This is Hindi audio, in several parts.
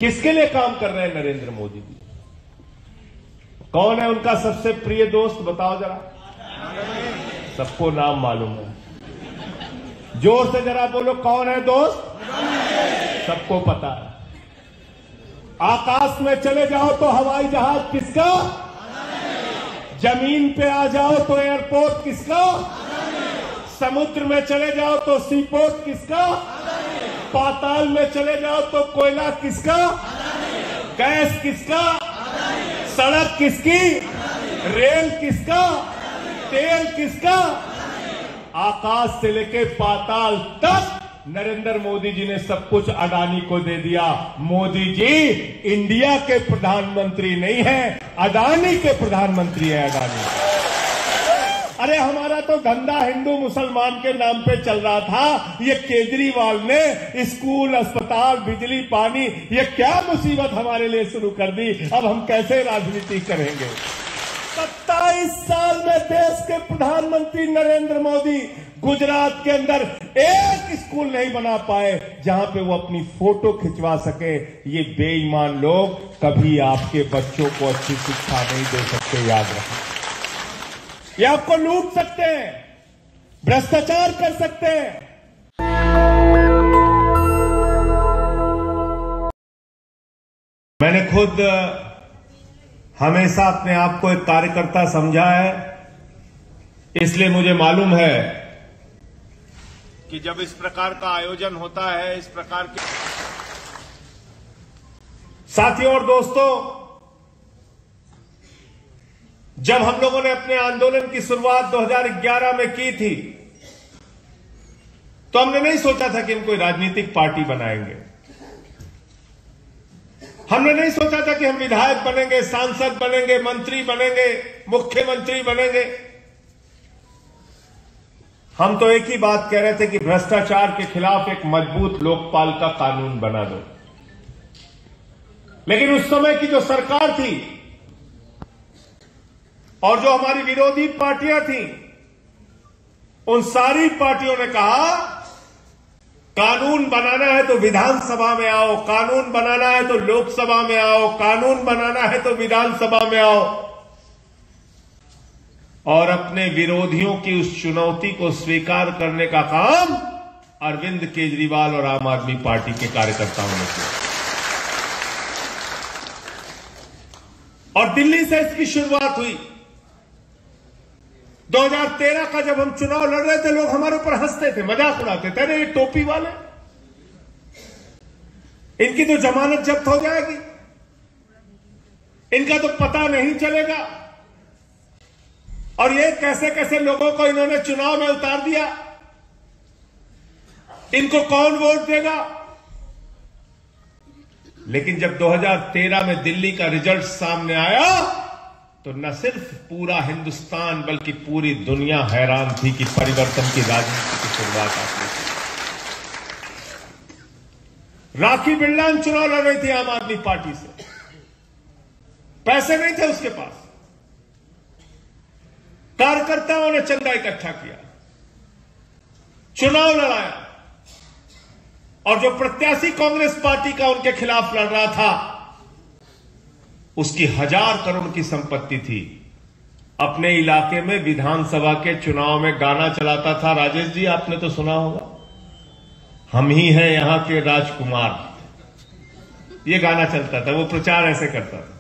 किसके लिए काम कर रहे हैं नरेंद्र मोदी जी? कौन है उनका सबसे प्रिय दोस्त, बताओ जरा। सबको नाम मालूम है, जोर से जरा बोलो, कौन है दोस्त? सबको पता है। आकाश में चले जाओ तो हवाई जहाज किसका? जमीन पे आ जाओ तो एयरपोर्ट किसका? समुद्र में चले जाओ तो सीपोर्ट किसका? पाताल में चले जाओ तो कोयला किसका? गैस किसका? सड़क किसकी? रेल किसका? तेल किसका? आकाश से लेके पाताल तक नरेंद्र मोदी जी ने सब कुछ अडानी को दे दिया। मोदी जी इंडिया के प्रधानमंत्री नहीं है, अडानी के प्रधानमंत्री है। अडानी, अरे हमारा तो धंधा हिंदू मुसलमान के नाम पे चल रहा था। ये केजरीवाल ने स्कूल, अस्पताल, बिजली, पानी, ये क्या मुसीबत हमारे लिए शुरू कर दी। अब हम कैसे राजनीति करेंगे? 27 साल में देश के प्रधानमंत्री नरेंद्र मोदी गुजरात के अंदर एक स्कूल नहीं बना पाए जहां पे वो अपनी फोटो खिंचवा सके। ये बेईमान लोग कभी आपके बच्चों को अच्छी शिक्षा नहीं दे सकते, याद रखें। ये आपको लूट सकते हैं, भ्रष्टाचार कर सकते हैं। मैंने खुद हमेशा अपने आप को एक कार्यकर्ता समझा है, इसलिए मुझे मालूम है कि जब इस प्रकार का आयोजन होता है, इस प्रकार के साथियों और दोस्तों, जब हम लोगों ने अपने आंदोलन की शुरुआत 2011 में की थी, तो हमने नहीं सोचा था कि हम कोई राजनीतिक पार्टी बनाएंगे। हमने नहीं सोचा था कि हम विधायक बनेंगे, सांसद बनेंगे, मंत्री बनेंगे, मुख्यमंत्री बनेंगे। हम तो एक ही बात कह रहे थे कि भ्रष्टाचार के खिलाफ एक मजबूत लोकपाल का कानून बना दो। लेकिन उस समय की जो सरकार थी और जो हमारी विरोधी पार्टियां थी, उन सारी पार्टियों ने कहा कानून बनाना है तो विधानसभा में आओ, कानून बनाना है तो लोकसभा में आओ, कानून बनाना है तो विधानसभा में आओ। और अपने विरोधियों की उस चुनौती को स्वीकार करने का काम अरविंद केजरीवाल और आम आदमी पार्टी के कार्यकर्ताओं ने किया। और दिल्ली से इसकी शुरुआत हुई। 2013 का जब हम चुनाव लड़ रहे थे, लोग हमारे ऊपर हंसते थे, मजाक उड़ाते थे, अरे ये टोपी वाले, इनकी तो जमानत जब्त हो जाएगी, इनका तो पता नहीं चलेगा, और ये कैसे कैसे लोगों को इन्होंने चुनाव में उतार दिया, इनको कौन वोट देगा। लेकिन जब 2013 में दिल्ली का रिजल्ट सामने आया तो न सिर्फ पूरा हिंदुस्तान बल्कि पूरी दुनिया हैरान थी कि परिवर्तन की राजनीति की शुरुआत आती है। राखी बिरलान चुनाव लड़ रही थी आम आदमी पार्टी से, पैसे नहीं थे उसके पास, कार्यकर्ताओं ने चंदा इकट्ठा किया, चुनाव लड़ाया, और जो प्रत्याशी कांग्रेस पार्टी का उनके खिलाफ लड़ रहा था, उसकी 1000 करोड़ की संपत्ति थी। अपने इलाके में विधानसभा के चुनाव में गाना चलाता था, राजेश जी आपने तो सुना होगा, हम ही हैं यहां के राजकुमार, ये गाना चलता था, वो प्रचार ऐसे करता था।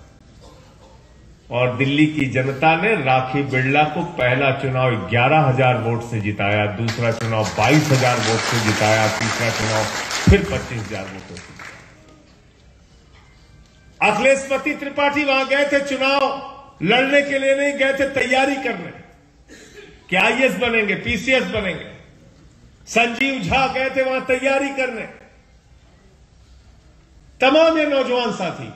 और दिल्ली की जनता ने राखी बिरला को पहला चुनाव 11,000 वोट से जिताया, दूसरा चुनाव 22,000 वोट से जिताया, तीसरा चुनाव फिर 25,000 वोटों से। अखिलेश त्रिपाठी वहां गए थे चुनाव लड़ने के लिए, नहीं गए थे तैयारी करने कि आईएएस बनेंगे, पीसीएस बनेंगे। संजीव झा गए थे वहां तैयारी करने। तमाम ये नौजवान साथी,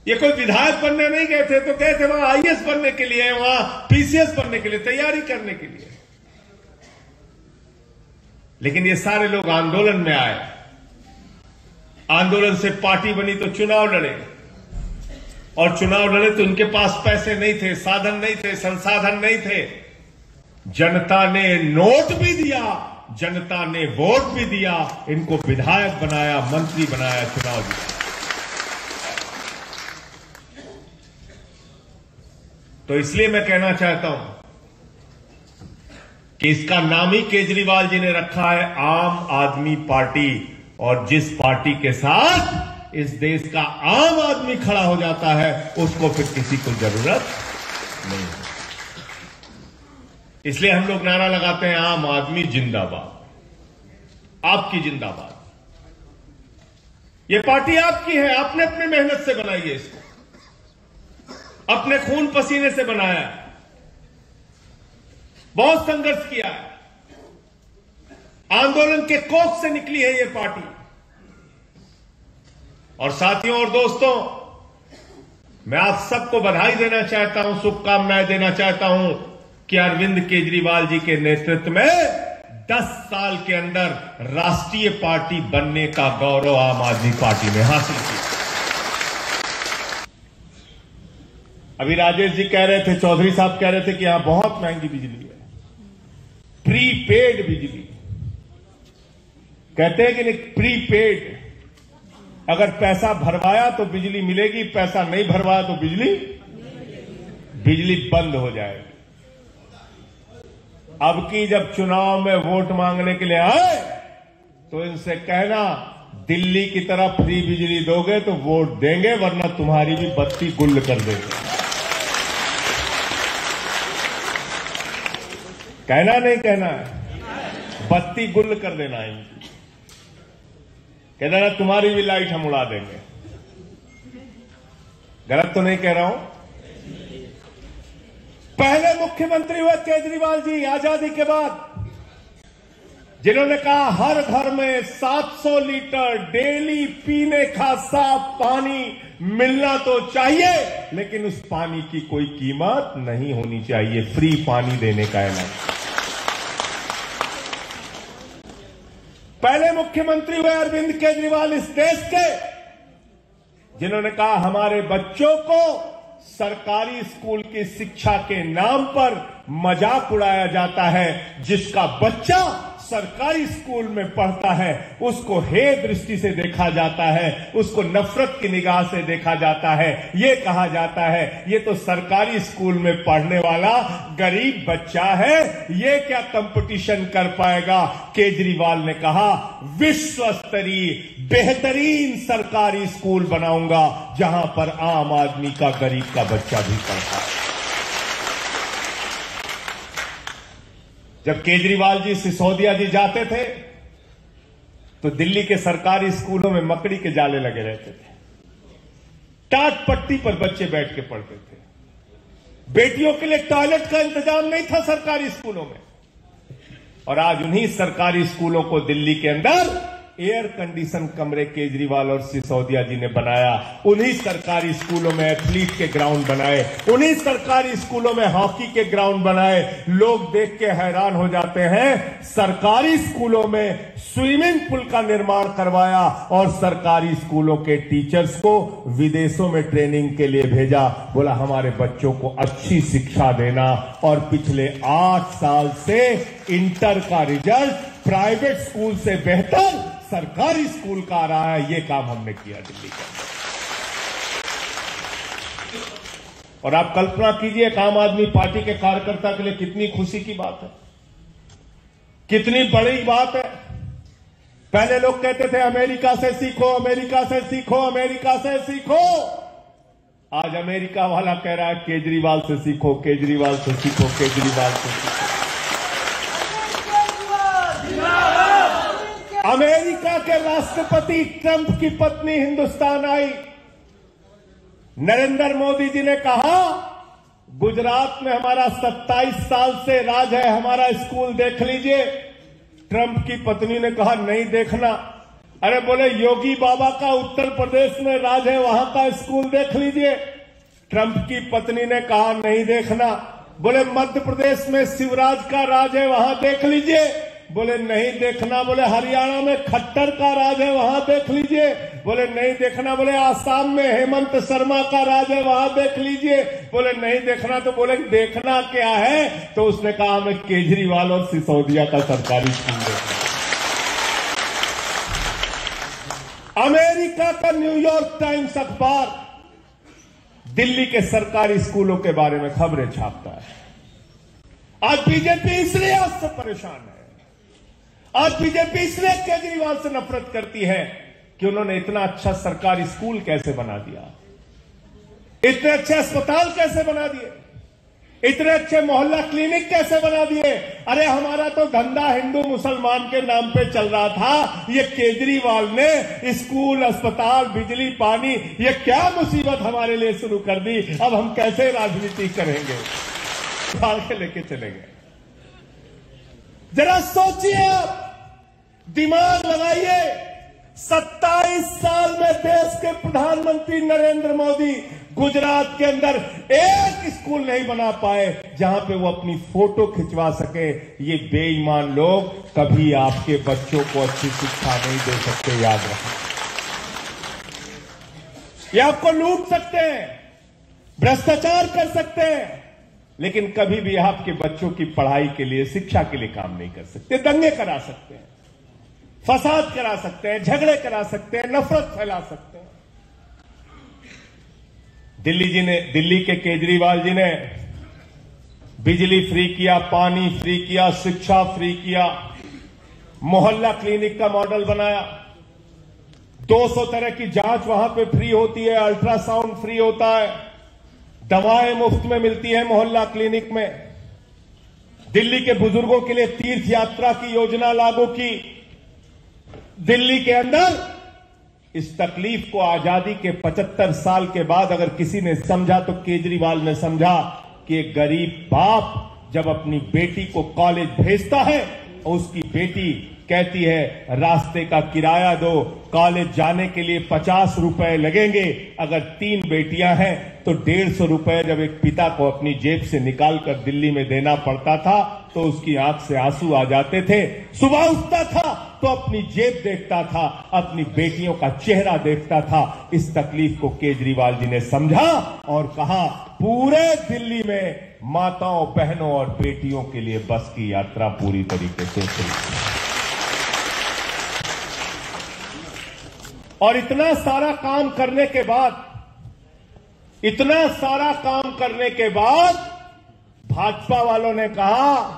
ये कोई विधायक बनने नहीं गए थे, तो गए थे वहां आईएएस बनने के लिए, वहां पीसीएस बनने के लिए, तैयारी करने के लिए। लेकिन ये सारे लोग आंदोलन में आए, आंदोलन से पार्टी बनी तो चुनाव लड़े, और चुनाव लड़े तो उनके पास पैसे नहीं थे, साधन नहीं थे, संसाधन नहीं थे। जनता ने नोट भी दिया, जनता ने वोट भी दिया, इनको विधायक बनाया, मंत्री बनाया, चुनाव जीता। तो इसलिए मैं कहना चाहता हूं कि इसका नाम ही केजरीवाल जी ने रखा है आम आदमी पार्टी, और जिस पार्टी के साथ इस देश का आम आदमी खड़ा हो जाता है उसको फिर किसी को जरूरत नहीं है। इसलिए हम लोग नारा लगाते हैं आम आदमी जिंदाबाद, आपकी जिंदाबाद। ये पार्टी आपकी है, आपने अपनी मेहनत से बनाई है, इसको अपने खून पसीने से बनाया है, बहुत संघर्ष किया है, आंदोलन के कोख से निकली है ये पार्टी। और साथियों और दोस्तों, मैं आप सबको बधाई देना चाहता हूं, शुभकामनाएं देना चाहता हूं कि अरविंद केजरीवाल जी के नेतृत्व में 10 साल के अंदर राष्ट्रीय पार्टी बनने का गौरव आम आदमी पार्टी ने हासिल किया। अभी राजेश जी कह रहे थे, चौधरी साहब कह रहे थे कि यहां बहुत महंगी बिजली है, प्रीपेड बिजली कहते हैं कि नहीं, प्रीपेड। अगर पैसा भरवाया तो बिजली मिलेगी, पैसा नहीं भरवाया तो बिजली बंद हो जाएगी। अब की जब चुनाव में वोट मांगने के लिए आए तो इनसे कहना दिल्ली की तरह फ्री बिजली दोगे तो वोट देंगे, वरना तुम्हारी भी बत्ती गुल कर देंगे। कहना नहीं कहना है, बत्ती गुल कर देना है इनकी। कहना ना तुम्हारी भी लाइट हम उड़ा देंगे। गलत तो नहीं कह रहा हूं? पहले मुख्यमंत्री हुए केजरीवाल जी आजादी के बाद, जिन्होंने कहा हर घर में 700 लीटर डेली पीने का साफ पानी मिलना तो चाहिए, लेकिन उस पानी की कोई कीमत नहीं होनी चाहिए, फ्री पानी देने का ऐलान। पहले मुख्यमंत्री हुए अरविंद केजरीवाल इस देश के, जिन्होंने कहा हमारे बच्चों को सरकारी स्कूल की शिक्षा के नाम पर मजाक उड़ाया जाता है। जिसका बच्चा सरकारी स्कूल में पढ़ता है उसको हे दृष्टि से देखा जाता है, उसको नफरत की निगाह से देखा जाता है। ये कहा जाता है ये तो सरकारी स्कूल में पढ़ने वाला गरीब बच्चा है, ये क्या कंपटीशन कर पाएगा। केजरीवाल ने कहा विश्व स्तरीय बेहतरीन सरकारी स्कूल बनाऊंगा जहां पर आम आदमी का, गरीब का बच्चा भी पढ़ता है। जब केजरीवाल जी सिसोदिया जी जाते थे तो दिल्ली के सरकारी स्कूलों में मकड़ी के जाले लगे रहते थे, टाट पट्टी पर बच्चे बैठ के पढ़ते थे। बेटियों के लिए टॉयलेट का इंतजाम नहीं था सरकारी स्कूलों में, और आज उन्हीं सरकारी स्कूलों को दिल्ली के अंदर एयर कंडीशन कमरे केजरीवाल और सिसोदिया जी ने बनाया। उन्हीं सरकारी स्कूलों में एथलीट के ग्राउंड बनाए, उन्हीं सरकारी स्कूलों में हॉकी के ग्राउंड बनाए। लोग देख के हैरान हो जाते हैं। सरकारी स्कूलों में स्विमिंग पूल का निर्माण करवाया और सरकारी स्कूलों के टीचर्स को विदेशों में ट्रेनिंग के लिए भेजा। बोला हमारे बच्चों को अच्छी शिक्षा देना, और पिछले 8 साल से इंटर का रिजल्ट प्राइवेट स्कूल से बेहतर सरकारी स्कूल का आ रहा है। ये काम हमने किया दिल्ली का। और आप कल्पना कीजिए आम आदमी पार्टी के कार्यकर्ता के लिए कितनी खुशी की बात है, कितनी बड़ी बात है। पहले लोग कहते थे अमेरिका से सीखो, अमेरिका से सीखो, अमेरिका से सीखो। आज अमेरिका वाला कह रहा है केजरीवाल से सीखो, केजरीवाल से सीखो, केजरीवाल से सीखो। अमेरिका के राष्ट्रपति ट्रंप की पत्नी हिंदुस्तान आई। नरेंद्र मोदी जी ने कहा गुजरात में हमारा 27 साल से राज है, हमारा स्कूल देख लीजिए। ट्रंप की पत्नी ने कहा नहीं देखना। अरे बोले योगी बाबा का उत्तर प्रदेश में राज है, वहां का स्कूल देख लीजिए। ट्रंप की पत्नी ने कहा नहीं देखना। बोले मध्य प्रदेश में शिवराज का राज है, वहां देख लीजिए। बोले नहीं देखना। बोले हरियाणा में खट्टर का राज है, वहां देख लीजिए। बोले नहीं देखना। बोले आसाम में हेमंत शर्मा का राज है, वहां देख लीजिए। बोले नहीं देखना। तो बोले देखना क्या है? तो उसने कहा हमें केजरीवाल और सिसोदिया का सरकारी स्कूल देखना। अमेरिका का न्यूयॉर्क टाइम्स अखबार दिल्ली के सरकारी स्कूलों के बारे में खबरें छापता है। आज बीजेपी इसलिए उससे परेशान है, आज बीजेपी इसलिए केजरीवाल से नफरत करती है कि उन्होंने इतना अच्छा सरकारी स्कूल कैसे बना दिया, इतने अच्छे अस्पताल कैसे बना दिए, इतने अच्छे मोहल्ला क्लिनिक कैसे बना दिए। अरे हमारा तो धंधा हिंदू मुसलमान के नाम पे चल रहा था, ये केजरीवाल ने स्कूल, अस्पताल, बिजली, पानी, ये क्या मुसीबत हमारे लिए शुरू कर दी। अब हम कैसे राजनीति करेंगे, फाड़ के लेके चलेंगे। जरा सोचिए, आप दिमाग लगाइए। 27 साल में देश के प्रधानमंत्री नरेंद्र मोदी गुजरात के अंदर एक स्कूल नहीं बना पाए जहां पे वो अपनी फोटो खिंचवा सके। ये बेईमान लोग कभी आपके बच्चों को अच्छी शिक्षा नहीं दे सकते, याद रखें। ये आपको लूट सकते हैं, भ्रष्टाचार कर सकते हैं, लेकिन कभी भी आपके बच्चों की पढ़ाई के लिए, शिक्षा के लिए काम नहीं कर सकते। दंगे करा सकते हैं, फसाद करा सकते हैं, झगड़े करा सकते हैं, नफरत फैला सकते हैं। दिल्ली के केजरीवाल जी ने बिजली फ्री किया, पानी फ्री किया, शिक्षा फ्री किया, मोहल्ला क्लिनिक का मॉडल बनाया। 200 तरह की जांच वहां पे फ्री होती है, अल्ट्रासाउंड फ्री होता है, दवाएं मुफ्त में मिलती है मोहल्ला क्लिनिक में। दिल्ली के बुजुर्गों के लिए तीर्थ यात्रा की योजना लागू की। दिल्ली के अंदर इस तकलीफ को आजादी के 75 साल के बाद अगर किसी ने समझा तो केजरीवाल ने समझा कि एक गरीब बाप जब अपनी बेटी को कॉलेज भेजता है और उसकी बेटी कहती है रास्ते का किराया दो, कॉलेज जाने के लिए 50 रुपए लगेंगे, अगर 3 बेटियां हैं तो 150 रुपए जब एक पिता को अपनी जेब से निकालकर दिल्ली में देना पड़ता था तो उसकी आंख से आंसू आ जाते थे। सुबह उठता था तो अपनी जेब देखता था, अपनी बेटियों का चेहरा देखता था। इस तकलीफ को केजरीवाल जी ने समझा और कहा पूरे दिल्ली में माताओं, बहनों और बेटियों के लिए बस की यात्रा पूरी तरीके से शुरू। और इतना सारा काम करने के बाद भाजपा वालों ने कहा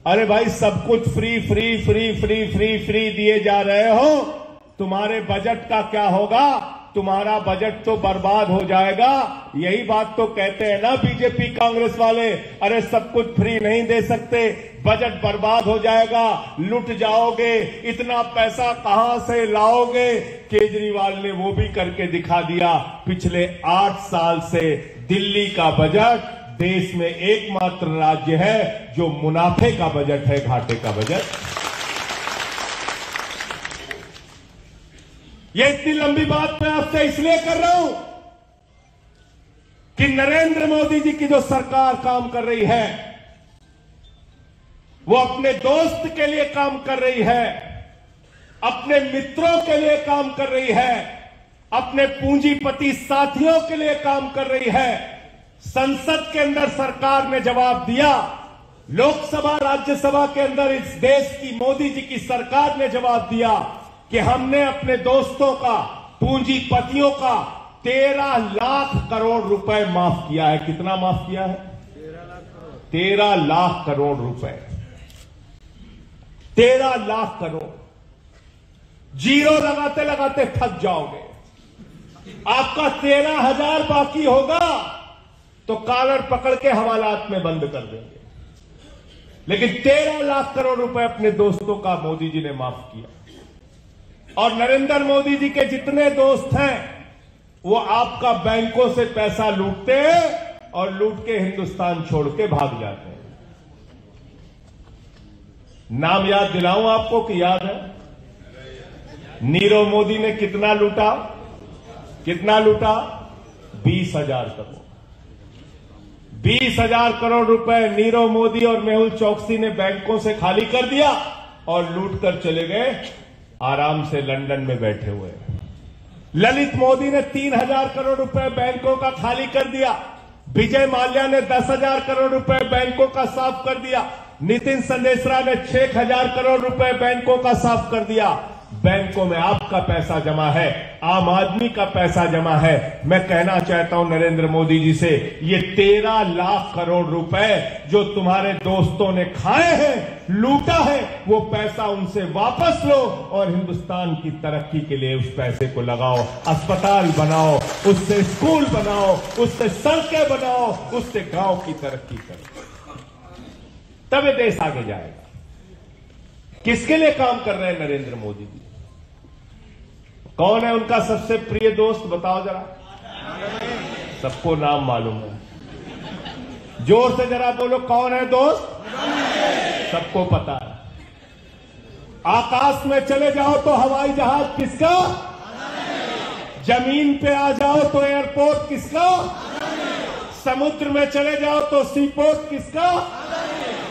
अरे भाई सब कुछ free free free free free free दिए जा रहे हो, तुम्हारे बजट का क्या होगा, तुम्हारा बजट तो बर्बाद हो जाएगा। यही बात तो कहते हैं ना बीजेपी कांग्रेस वाले, अरे सब कुछ फ्री नहीं दे सकते, बजट बर्बाद हो जाएगा, लुट जाओगे, इतना पैसा कहां से लाओगे। केजरीवाल ने वो भी करके दिखा दिया। पिछले 8 साल से दिल्ली का बजट देश में एकमात्र राज्य है जो मुनाफे का बजट है, घाटे का बजट। ये इतनी लंबी बात मैं आपसे इसलिए कर रहा हूं कि नरेंद्र मोदी जी की जो सरकार काम कर रही है वो अपने दोस्त के लिए काम कर रही है, अपने मित्रों के लिए काम कर रही है, अपने पूंजीपति साथियों के लिए काम कर रही है। संसद के अंदर सरकार ने जवाब दिया, लोकसभा राज्यसभा के अंदर इस देश की मोदी जी की सरकार ने जवाब दिया कि हमने अपने दोस्तों का, पूंजीपतियों का 13 लाख करोड़ रुपए माफ किया है। कितना माफ किया है? 13 लाख करोड़ रुपए। 13 लाख करोड़। जीरो लगाते लगाते थक जाओगे। आपका 13,000 बाकी होगा तो कॉलर पकड़ के हवालात में बंद कर देंगे, लेकिन 13 लाख करोड़ रुपए अपने दोस्तों का मोदी जी ने माफ किया। और नरेंद्र मोदी जी के जितने दोस्त हैं वो आपका बैंकों से पैसा लूटते हैं और लूट के हिंदुस्तान छोड़ के भाग जाते हैं। नाम याद दिलाऊं आपको कि याद है? नीरव मोदी ने कितना लूटा? कितना लूटा? 20,000 करोड़। 20,000 करोड़ रुपए नीरव मोदी और मेहुल चौकसी ने बैंकों से खाली कर दिया और लूट कर चले गए, आराम से लंदन में बैठे हुए। ललित मोदी ने 3,000 करोड़ रुपए बैंकों का खाली कर दिया। विजय माल्या ने 10,000 करोड़ रुपए बैंकों का साफ कर दिया। नितिन संदेशरा ने 6,000 करोड़ रुपए बैंकों का साफ कर दिया। बैंकों में आपका पैसा जमा है, आम आदमी का पैसा जमा है। मैं कहना चाहता हूं नरेंद्र मोदी जी से, ये 13 लाख करोड़ रुपए जो तुम्हारे दोस्तों ने खाए हैं, लूटा है, वो पैसा उनसे वापस लो और हिंदुस्तान की तरक्की के लिए उस पैसे को लगाओ। अस्पताल बनाओ, उससे स्कूल बनाओ, उससे सड़कें बनाओ, उससे गांव की तरक्की करो, तब ये देश आगे जाएगा। किसके लिए काम कर रहे हैं नरेंद्र मोदी जी? कौन है उनका सबसे प्रिय दोस्त, बताओ जरा। सबको नाम मालूम है, जोर से जरा बोलो, कौन है दोस्त? सबको पता है। आकाश में चले जाओ तो हवाई जहाज किसका? जमीन पे आ जाओ तो एयरपोर्ट किसका? समुद्र में चले जाओ तो सीपोर्ट किसका?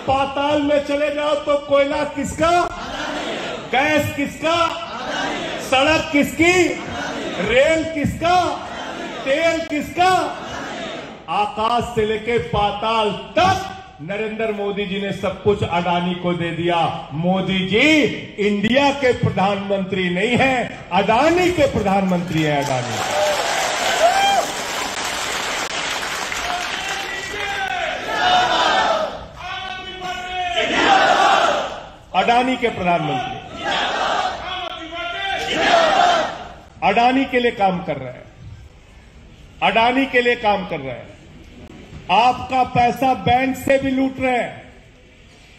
पाताल में चले जाओ तो कोयला किसका? गैस किसका? सड़क किसकी? रेल किसका? तेल किसका? आकाश से लेके पाताल तक नरेंद्र मोदी जी ने सब कुछ अडानी को दे दिया। मोदी जी इंडिया के प्रधानमंत्री नहीं है, अडानी के प्रधानमंत्री है। अडानी के प्रधानमंत्री अडानी के लिए काम कर रहे हैं, अडानी के लिए काम कर रहे हैं। आपका पैसा बैंक से भी लूट रहे हैं,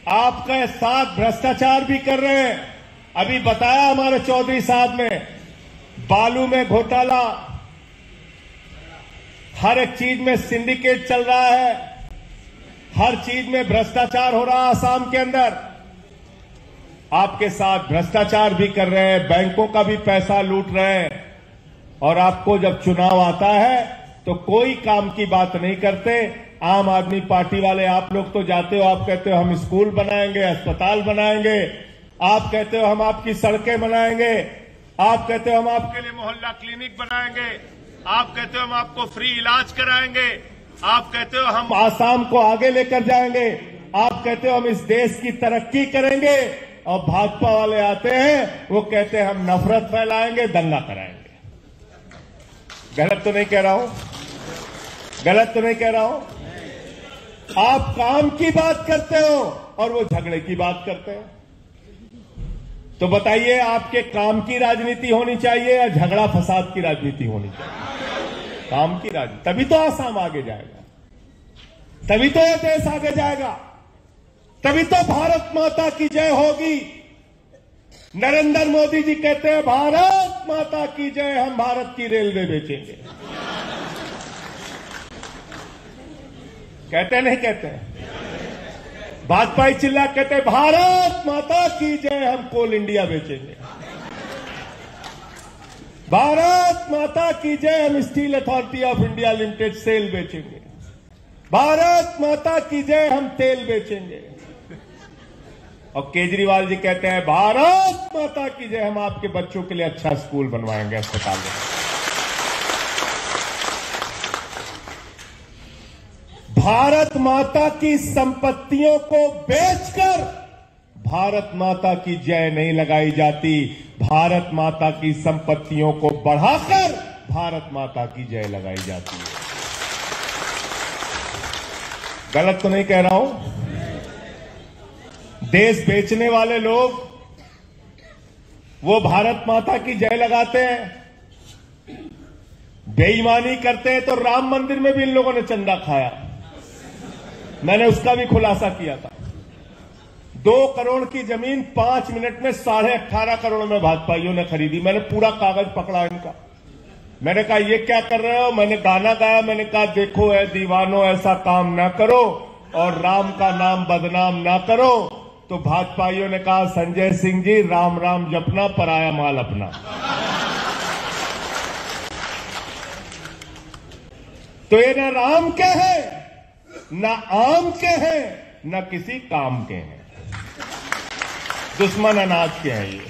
आपके साथ भ्रष्टाचार भी कर रहे हैं। अभी बताया हमारे चौधरी साहब ने, बालू में घोटाला, हर एक चीज में सिंडिकेट चल रहा है, हर चीज में भ्रष्टाचार हो रहा है। आसाम के अंदर आपके साथ भ्रष्टाचार भी कर रहे हैं, बैंकों का भी पैसा लूट रहे हैं। और आपको जब चुनाव आता है तो कोई काम की बात नहीं करते। आम आदमी पार्टी वाले आप लोग तो जाते हो, आप कहते हो हम स्कूल बनाएंगे, अस्पताल बनाएंगे, आप कहते हो हम आपकी सड़कें बनाएंगे, आप कहते हो हम आपके लिए मोहल्ला क्लिनिक बनाएंगे, आप कहते हो हम आपको फ्री इलाज कराएंगे, आप कहते हो हम आसाम को आगे लेकर जाएंगे, आप कहते हो हम इस देश की तरक्की करेंगे। और भाजपा वाले आते हैं, वो कहते हैं हम नफरत फैलाएंगे, दंगा कराएंगे। गलत तो नहीं कह रहा हूं? गलत तो नहीं कह रहा हूं? आप काम की बात करते हो और वो झगड़े की बात करते हैं। तो बताइए, आपके काम की राजनीति होनी चाहिए या झगड़ा फसाद की राजनीति होनी चाहिए? काम की राजनीति, तभी तो आसाम आगे जाएगा, तभी तो यह देश आगे जाएगा, तभी तो भारत माता की जय होगी। नरेंद्र मोदी जी कहते हैं भारत माता की जय, हम भारत की रेलवे बेचेंगे। कहते नहीं कहते? भाजपाई चिल्ला कहते हैं भारत माता की जय, हम कोल इंडिया बेचेंगे। भारत माता की जय, हम steel authority of India limited SAIL बेचेंगे। भारत माता की जय, हम तेल बेचेंगे। और केजरीवाल जी कहते हैं भारत माता की जय, हम आपके बच्चों के लिए अच्छा स्कूल बनवाएंगे, अस्पताल बनवाएंगे। भारत माता की संपत्तियों को बेचकर भारत माता की जय नहीं लगाई जाती, भारत माता की संपत्तियों को बढ़ाकर भारत माता की जय लगाई जाती है। गलत तो नहीं कह रहा हूं? देश बेचने वाले लोग वो भारत माता की जय लगाते हैं, बेईमानी करते हैं। तो राम मंदिर में भी इन लोगों ने चंदा खाया, मैंने उसका भी खुलासा किया था। 2 करोड़ की जमीन 5 मिनट में 18.5 करोड़ में भाजपाइयों ने खरीदी। मैंने पूरा कागज पकड़ा इनका, मैंने कहा ये क्या कर रहे हो? मैंने गाना गाया, मैंने कहा देखो ऐ दीवानो ऐसा काम ना करो और राम का नाम बदनाम ना करो। तो भाजपाइयों ने कहा संजय सिंह जी राम राम जपना, पराया माल अपना। तो ये न राम के हैं, न आम के हैं, न किसी काम के हैं, दुश्मन अनाज के हैं ये।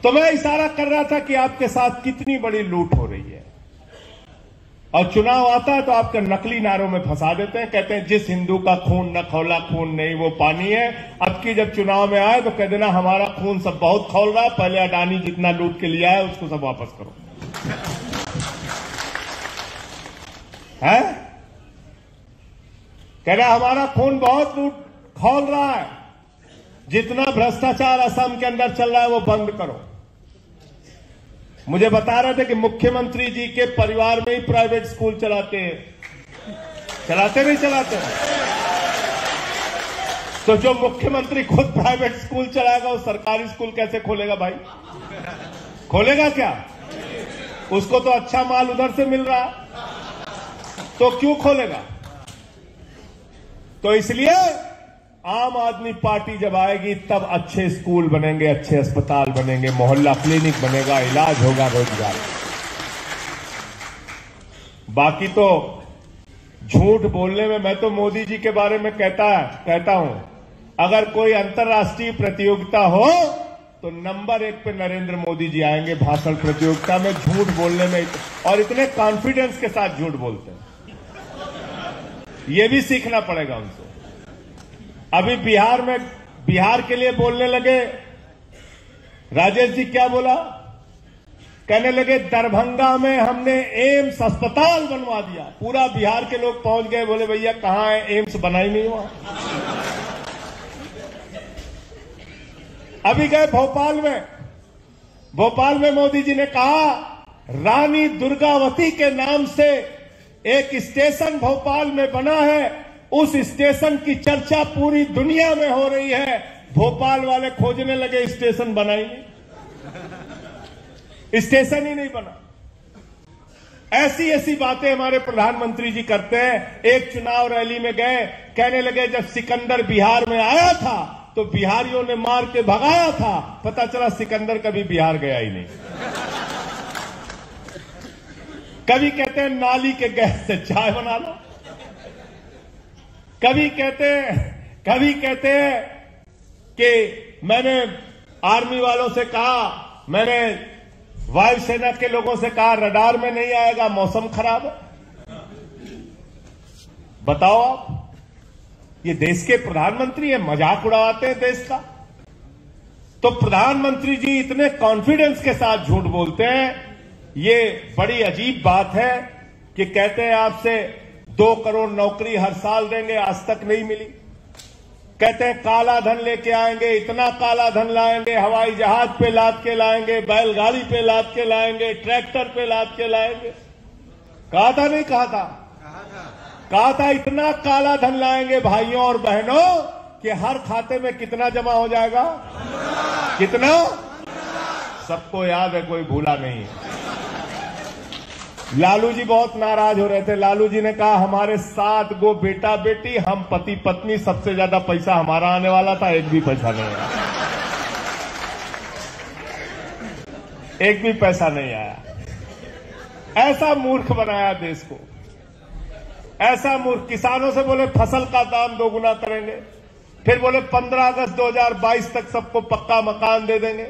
तो मैं इशारा कर रहा था कि आपके साथ कितनी बड़ी लूट हो रही है। और चुनाव आता है तो आपके नकली नारों में फंसा देते हैं, कहते हैं जिस हिंदू का खून न खौला खून नहीं वो पानी है। अब की जब चुनाव में आए तो कह देना हमारा खून सब बहुत खौल रहा है, पहले अडानी जितना लूट के लिया है उसको सब वापस करो। है कह रहा हमारा खून बहुत लूट खौल रहा है, जितना भ्रष्टाचार असम के अंदर चल रहा है वो बंद करो। मुझे बता रहे थे कि मुख्यमंत्री जी के परिवार में ही प्राइवेट स्कूल चलाते हैं, चलाते नहीं चलाते? तो जो मुख्यमंत्री खुद प्राइवेट स्कूल चलाएगा वो सरकारी स्कूल कैसे खोलेगा भाई? खोलेगा क्या? उसको तो अच्छा माल उधर से मिल रहा है, तो क्यों खोलेगा? तो इसलिए आम आदमी पार्टी जब आएगी तब अच्छे स्कूल बनेंगे, अच्छे अस्पताल बनेंगे, मोहल्ला क्लिनिक बनेगा, इलाज होगा, रोजगार। बाकी तो झूठ बोलने में, मैं तो मोदी जी के बारे में कहता हूं अगर कोई अंतर्राष्ट्रीय प्रतियोगिता हो तो नंबर 1 पे नरेंद्र मोदी जी आएंगे भाषण प्रतियोगिता में, झूठ बोलने में। और इतने कॉन्फिडेंस के साथ झूठ बोलते हैं, ये भी सीखना पड़ेगा उनसे। अभी बिहार के लिए बोलने लगे, राजेश जी क्या बोला? कहने लगे दरभंगा में हमने एम्स अस्पताल बनवा दिया। पूरा बिहार के लोग पहुंच गए, बोले भैया कहां है एम्स? बना ही नहीं हुआ। अभी गए भोपाल में मोदी जी ने कहा रानी दुर्गावती के नाम से एक स्टेशन भोपाल में बना है, उस स्टेशन की चर्चा पूरी दुनिया में हो रही है। भोपाल वाले खोजने लगे, स्टेशन बना ही नहीं, स्टेशन ही नहीं बना। ऐसी ऐसी बातें हमारे प्रधानमंत्री जी करते हैं। एक चुनाव रैली में गए, कहने लगे जब सिकंदर बिहार में आया था तो बिहारियों ने मार के भगाया था, पता चला सिकंदर कभी बिहार गया ही नहीं। कभी कहते हैं नाली के गैस से चाय बना लो, कभी कहते हैं कि मैंने आर्मी वालों से कहा, मैंने वायुसेना के लोगों से कहा रडार में नहीं आएगा, मौसम खराब है। बताओ आप, ये देश के प्रधानमंत्री है, मजाक उड़ाते हैं देश का। तो प्रधानमंत्री जी इतने कॉन्फिडेंस के साथ झूठ बोलते हैं, ये बड़ी अजीब बात है कि कहते हैं आपसे 2 करोड़ नौकरी हर साल देंगे, आज तक नहीं मिली। कहते हैं काला धन लेके आएंगे, इतना काला धन लाएंगे, हवाई जहाज पे लाद के लाएंगे, बैलगाड़ी पे लाद के लाएंगे, ट्रैक्टर पे लाद के लाएंगे। कहा था नहीं कहा था? कहा था इतना काला धन लाएंगे भाइयों और बहनों कि हर खाते में कितना जमा हो जाएगा? कितना? सबको याद है, कोई भूला नहीं है। लालू जी बहुत नाराज हो रहे थे। लालू जी ने कहा हमारे 7 गो बेटा बेटी, हम पति पत्नी, सबसे ज्यादा पैसा हमारा आने वाला था, एक भी पैसा नहीं आया, एक भी पैसा नहीं आया। ऐसा मूर्ख बनाया देश को, ऐसा मूर्ख। किसानों से बोले फसल का दाम 2 गुना करेंगे, फिर बोले 15 अगस्त 2022 तक सबको पक्का मकान दे देंगे।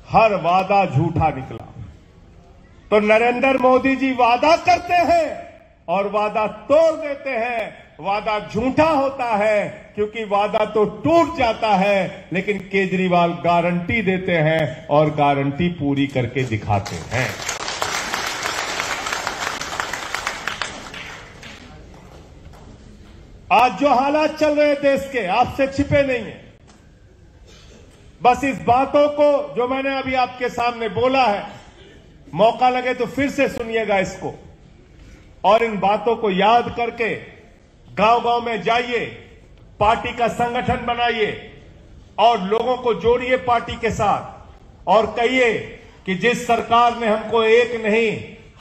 हर वादा झूठा निकला। तो नरेंद्र मोदी जी वादा करते हैं और वादा तोड़ देते हैं। वादा झूठा होता है क्योंकि वादा तो टूट जाता है, लेकिन केजरीवाल गारंटी देते हैं और गारंटी पूरी करके दिखाते हैं। आज जो हालात चल रहे हैं देश के, आपसे छिपे नहीं है। बस इस बातों को जो मैंने अभी आपके सामने बोला है, मौका लगे तो फिर से सुनिएगा इसको, और इन बातों को याद करके गांव गांव में जाइए, पार्टी का संगठन बनाइए और लोगों को जोड़िए पार्टी के साथ और कहिए कि जिस सरकार ने हमको एक नहीं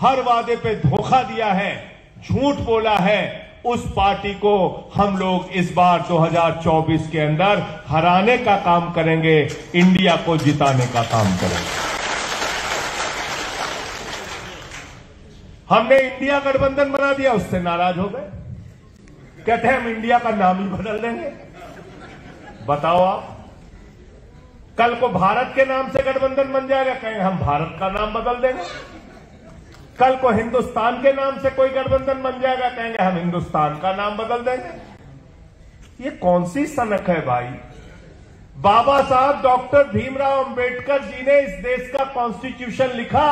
हर वादे पे धोखा दिया है, झूठ बोला है, उस पार्टी को हम लोग इस बार 2024 के अंदर हराने का काम करेंगे, इंडिया को जिताने का काम करेंगे। हमने इंडिया गठबंधन बना दिया, उससे नाराज हो गए, कहते हैं हम इंडिया का नाम ही बदल देंगे। बताओ आप, कल को भारत के नाम से गठबंधन बन जाएगा, कहेंगे हम भारत का नाम बदल देंगे। कल को हिंदुस्तान के नाम से कोई गठबंधन बन जाएगा, कहेंगे हम हिंदुस्तान का नाम बदल देंगे। ये कौन सी सनक है भाई? बाबा साहब डॉक्टर भीमराव अंबेडकर जी ने इस देश का कॉन्स्टिट्यूशन लिखा,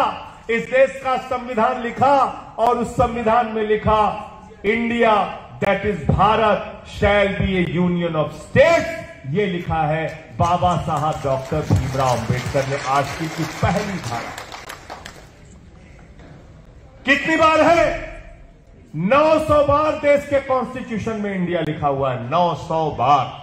इस देश का संविधान लिखा, और उस संविधान में लिखा India that is Bharat shall be A union of states. ये लिखा है बाबा साहब डॉक्टर भीमराव अंबेडकर ने आर्टिकल की पहली धारा। कितनी बार है? 900 बार देश के कॉन्स्टिट्यूशन में इंडिया लिखा हुआ है, 900 बार।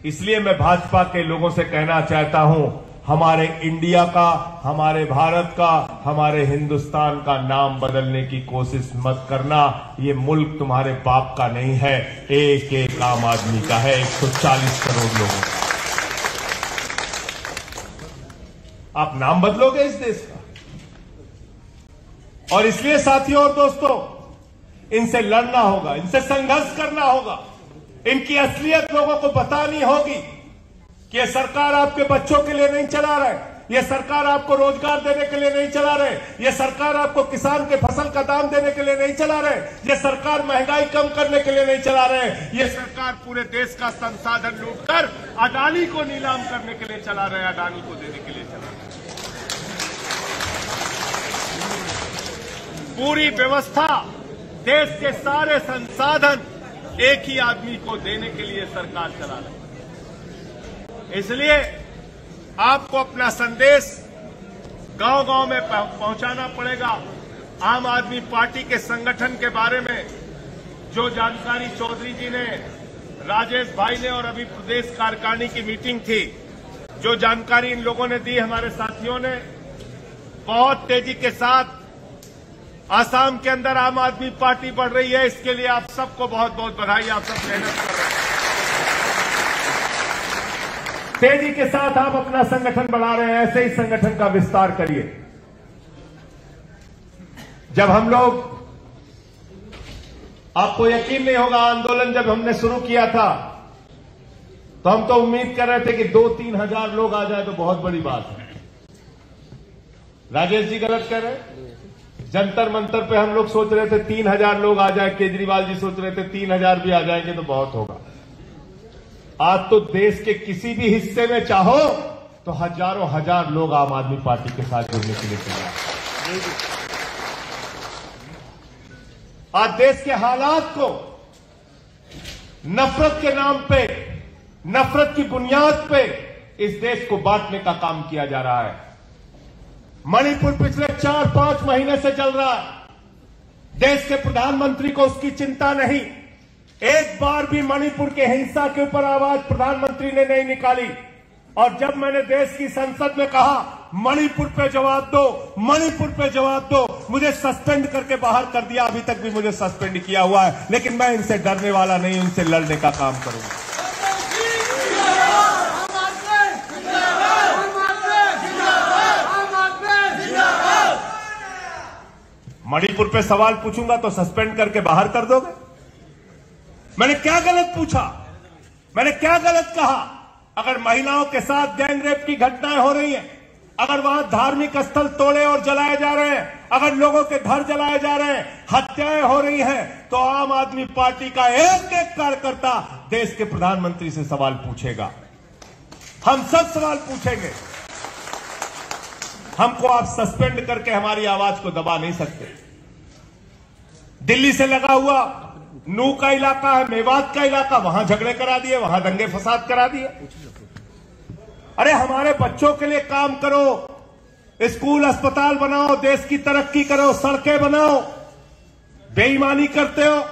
इसलिए मैं भाजपा के लोगों से कहना चाहता हूं, हमारे इंडिया का, हमारे भारत का, हमारे हिंदुस्तान का नाम बदलने की कोशिश मत करना। ये मुल्क तुम्हारे बाप का नहीं है, एक एक आम आदमी का है, 140 करोड़ लोगों का। आप नाम बदलोगे इस देश का। और इसलिए साथियों और दोस्तों, इनसे लड़ना होगा, इनसे संघर्ष करना होगा। इनकी असलियत लोगों को बतानी होगी कि ये सरकार आपके बच्चों के लिए नहीं चला रहे, ये सरकार आपको रोजगार देने के लिए नहीं चला रहे, ये सरकार आपको किसान के फसल का दाम देने के लिए नहीं चला रहे, ये सरकार महंगाई कम करने के लिए नहीं चला रहे, ये सरकार पूरे देश का संसाधन लूटकर अडानी को नीलाम करने के लिए चला रहे, अडानी को देने के लिए चला रहे। पूरी व्यवस्था, देश के सारे संसाधन एक ही आदमी को देने के लिए सरकार चला रही है। इसलिए आपको अपना संदेश गांव-गांव में पहुंचाना पड़ेगा। आम आदमी पार्टी के संगठन के बारे में जो जानकारी चौधरी जी ने, राजेश भाई ने, और अभी प्रदेश कार्यकारिणी की मीटिंग थी, जो जानकारी इन लोगों ने दी, हमारे साथियों ने, बहुत तेजी के साथ आसाम के अंदर आम आदमी पार्टी बढ़ रही है। इसके लिए आप सबको बहुत बहुत बधाई। आप सब मेहनत कर रहे हैं, तेजी के साथ आप अपना संगठन बढ़ा रहे हैं। ऐसे ही संगठन का विस्तार करिए। जब हम लोग, आपको यकीन नहीं होगा, आंदोलन जब हमने शुरू किया था तो हम तो उम्मीद कर रहे थे कि 2-3 हजार लोग आ जाए तो बहुत बड़ी बात है। राजेश जी गलत कह रहे हैं। जंतर मंतर पे हम लोग सोच रहे थे 3000 लोग आ जाए, केजरीवाल जी सोच रहे थे 3000 भी आ जाएंगे तो बहुत होगा। आज तो देश के किसी भी हिस्से में चाहो तो हजारों हजार लोग आम आदमी पार्टी के साथ जुड़ने के लिए तैयार। आज देश के हालात को नफरत के नाम पे, नफरत की बुनियाद पे इस देश को बांटने का काम किया जा रहा है। मणिपुर पिछले 4-5 महीने से चल रहा है। देश के प्रधानमंत्री को उसकी चिंता नहीं। एक बार भी मणिपुर के हिंसा के ऊपर आवाज प्रधानमंत्री ने नहीं निकाली। और जब मैंने देश की संसद में कहा मणिपुर पे जवाब दो, मणिपुर पे जवाब दो, मुझे सस्पेंड करके बाहर कर दिया। अभी तक भी मुझे सस्पेंड किया हुआ है, लेकिन मैं इनसे डरने वाला नहीं, इनसे लड़ने का काम करूंगा। मणिपुर पे सवाल पूछूंगा तो सस्पेंड करके बाहर कर दोगे? मैंने क्या गलत पूछा? मैंने क्या गलत कहा? अगर महिलाओं के साथ गैंगरेप की घटनाएं हो रही हैं, अगर वहां धार्मिक स्थल तोड़े और जलाए जा रहे हैं, अगर लोगों के घर जलाए जा रहे हैं, हत्याएं हो रही हैं, तो आम आदमी पार्टी का एक एक कार्यकर्ता देश के प्रधानमंत्री से सवाल पूछेगा। हम सब सवाल पूछेंगे। हमको आप सस्पेंड करके हमारी आवाज को दबा नहीं सकते। दिल्ली से लगा हुआ नू का इलाका है, मेवात का इलाका, वहां झगड़े करा दिए, वहां दंगे फसाद करा दिए। अरे हमारे बच्चों के लिए काम करो, स्कूल अस्पताल बनाओ, देश की तरक्की करो, सड़कें बनाओ। बेईमानी करते हो।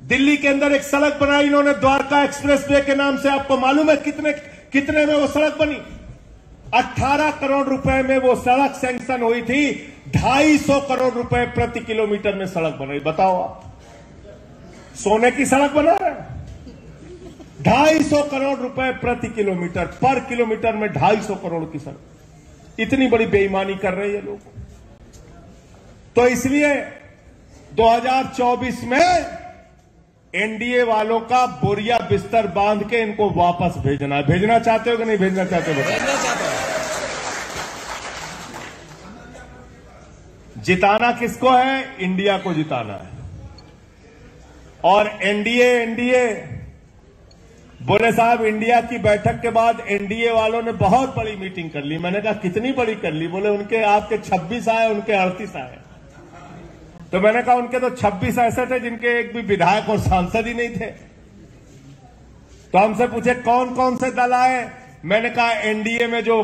दिल्ली के अंदर एक सड़क बनाई इन्होंने द्वारका एक्सप्रेस वे के नाम से। आपको मालूम है कितने में वो सड़क बनी? 18 करोड़ रुपए में वो सड़क सैंक्शन हुई थी। 250 करोड़ रुपए प्रति किलोमीटर में सड़क बन। बताओ आप, सोने की सड़क बना रहे हैं। 250 करोड़ रुपए प्रति किलोमीटर, पर किलोमीटर में 250 करोड़ की सड़क। इतनी बड़ी बेईमानी कर रहे हैं लोग। तो इसलिए 2024 में एनडीए वालों का बोरिया बिस्तर बांध के इनको वापस भेजना है। भेजना चाहते हो कि नहीं भेजना चाहते हो? जिताना किसको है? इंडिया को जिताना है। और एनडीए बोले साहब इंडिया की बैठक के बाद एनडीए वालों ने बहुत बड़ी मीटिंग कर ली। मैंने कहा कितनी बड़ी कर ली? बोले उनके आपके 26 आए, उनके 38 आए। तो मैंने कहा उनके तो 26 ऐसे थे जिनके एक भी विधायक और सांसद ही नहीं थे। तो हमसे पूछे कौन कौन से दल आए? मैंने कहा एनडीए में जो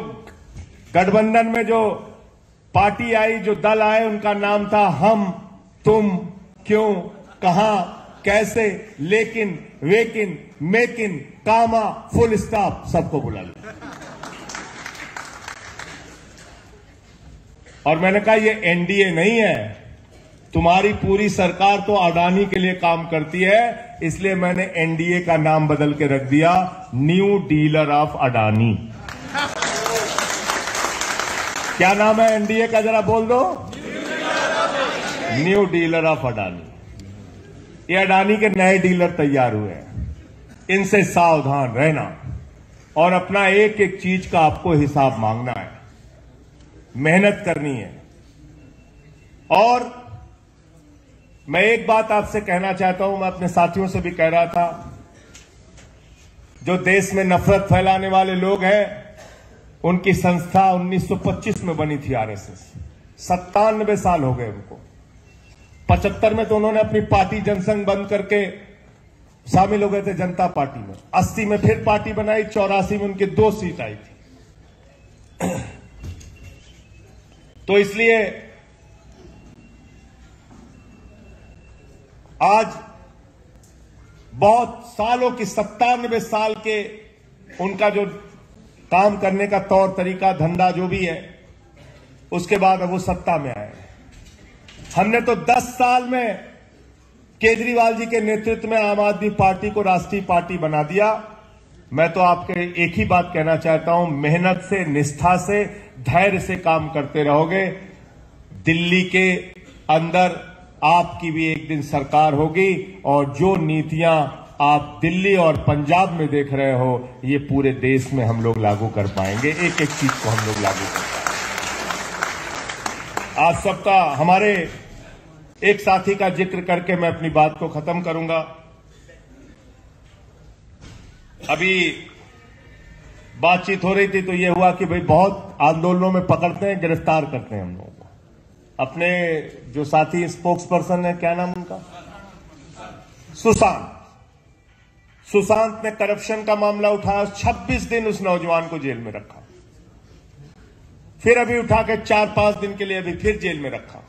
गठबंधन में जो पार्टी आई, जो दल आए, उनका नाम था हम, तुम, क्यों, कहां, कैसे, लेकिन, वेकिन, मेकिन, कामा, फुल स्टॉप, सबको बुला लिया। और मैंने कहा ये एनडीए नहीं है, तुम्हारी पूरी सरकार तो अडानी के लिए काम करती है, इसलिए मैंने एनडीए का नाम बदल के रख दिया न्यू डीलर ऑफ अडानी। क्या नाम है एनडीए का? जरा बोल दो। New dealer of Adani. ये अडानी के नए डीलर तैयार हुए हैं। इनसे सावधान रहना और अपना एक एक चीज का आपको हिसाब मांगना है, मेहनत करनी है। और मैं एक बात आपसे कहना चाहता हूं, मैं अपने साथियों से भी कह रहा था, जो देश में नफरत फैलाने वाले लोग हैं, उनकी संस्था 1925 में बनी थी आरएसएस। 97 साल हो गए उनको। 75 में तो उन्होंने अपनी पार्टी जनसंघ बंद करके शामिल हो गए थे जनता पार्टी में। 80 में फिर पार्टी बनाई, 84 में उनकी 2 सीट आई थी। तो इसलिए आज बहुत सालों की 97 साल के उनका जो काम करने का तौर तरीका, धंधा जो भी है, उसके बाद अब वो सत्ता में आए। हमने तो 10 साल में केजरीवाल जी के नेतृत्व में आम आदमी पार्टी को राष्ट्रीय पार्टी बना दिया। मैं तो आपके एक ही बात कहना चाहता हूं, मेहनत से, निष्ठा से, धैर्य से काम करते रहोगे। दिल्ली के अंदर आपकी भी एक दिन सरकार होगी और जो नीतियां आप दिल्ली और पंजाब में देख रहे हो, ये पूरे देश में हम लोग लागू कर पाएंगे। एक एक चीज को हम लोग लागू कर पाएंगे। आज सबका हमारे एक साथी का जिक्र करके मैं अपनी बात को खत्म करूंगा। अभी बातचीत हो रही थी तो ये हुआ कि भाई बहुत आंदोलनों में पकड़ते हैं, गिरफ्तार करते हैं हम लोगों को। अपने जो साथी स्पोक्स पर्सन है, क्या नाम उनका? सुशांत ने करप्शन का मामला उठाया, 26 दिन उस नौजवान को जेल में रखा। फिर अभी उठा के 4-5 दिन के लिए अभी फिर जेल में रखा।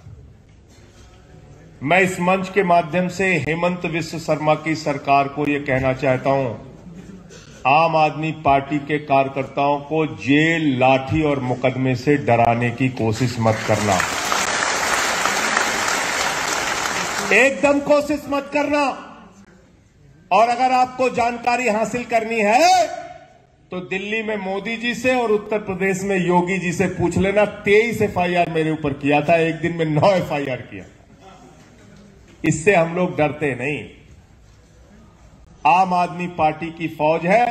मैं इस मंच के माध्यम से हेमंत विश्व शर्मा की सरकार को यह कहना चाहता हूं, आम आदमी पार्टी के कार्यकर्ताओं को जेल, लाठी और मुकदमे से डराने की कोशिश मत करना। एकदम कोशिश मत करना। और अगर आपको जानकारी हासिल करनी है तो दिल्ली में मोदी जी से और उत्तर प्रदेश में योगी जी से पूछ लेना। 23 एफआईआर मेरे ऊपर किया था, एक दिन में 9 एफआईआर किया। इससे हम लोग डरते नहीं। आम आदमी पार्टी की फौज है,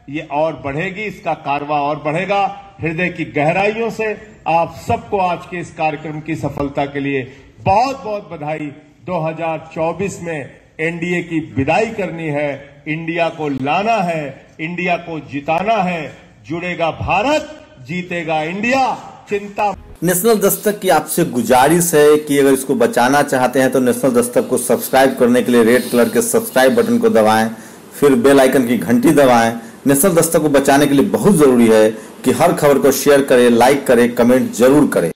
ये और बढ़ेगी, इसका कारवा और बढ़ेगा। हृदय की गहराइयों से आप सबको आज के इस कार्यक्रम की सफलता के लिए बहुत बहुत बधाई। 2024 में एनडीए की विदाई करनी है, इंडिया को लाना है, इंडिया को जिताना है। जुड़ेगा भारत, जीतेगा इंडिया। चिंता। नेशनल दस्तक की आपसे गुजारिश है कि अगर इसको बचाना चाहते हैं तो नेशनल दस्तक को सब्सक्राइब करने के लिए रेड कलर के सब्सक्राइब बटन को दबाएं, फिर बेल आइकन की घंटी दबाएं। नेशनल दस्तक को बचाने के लिए बहुत जरूरी है कि हर खबर को शेयर करें, लाइक करें, कमेंट जरूर करें।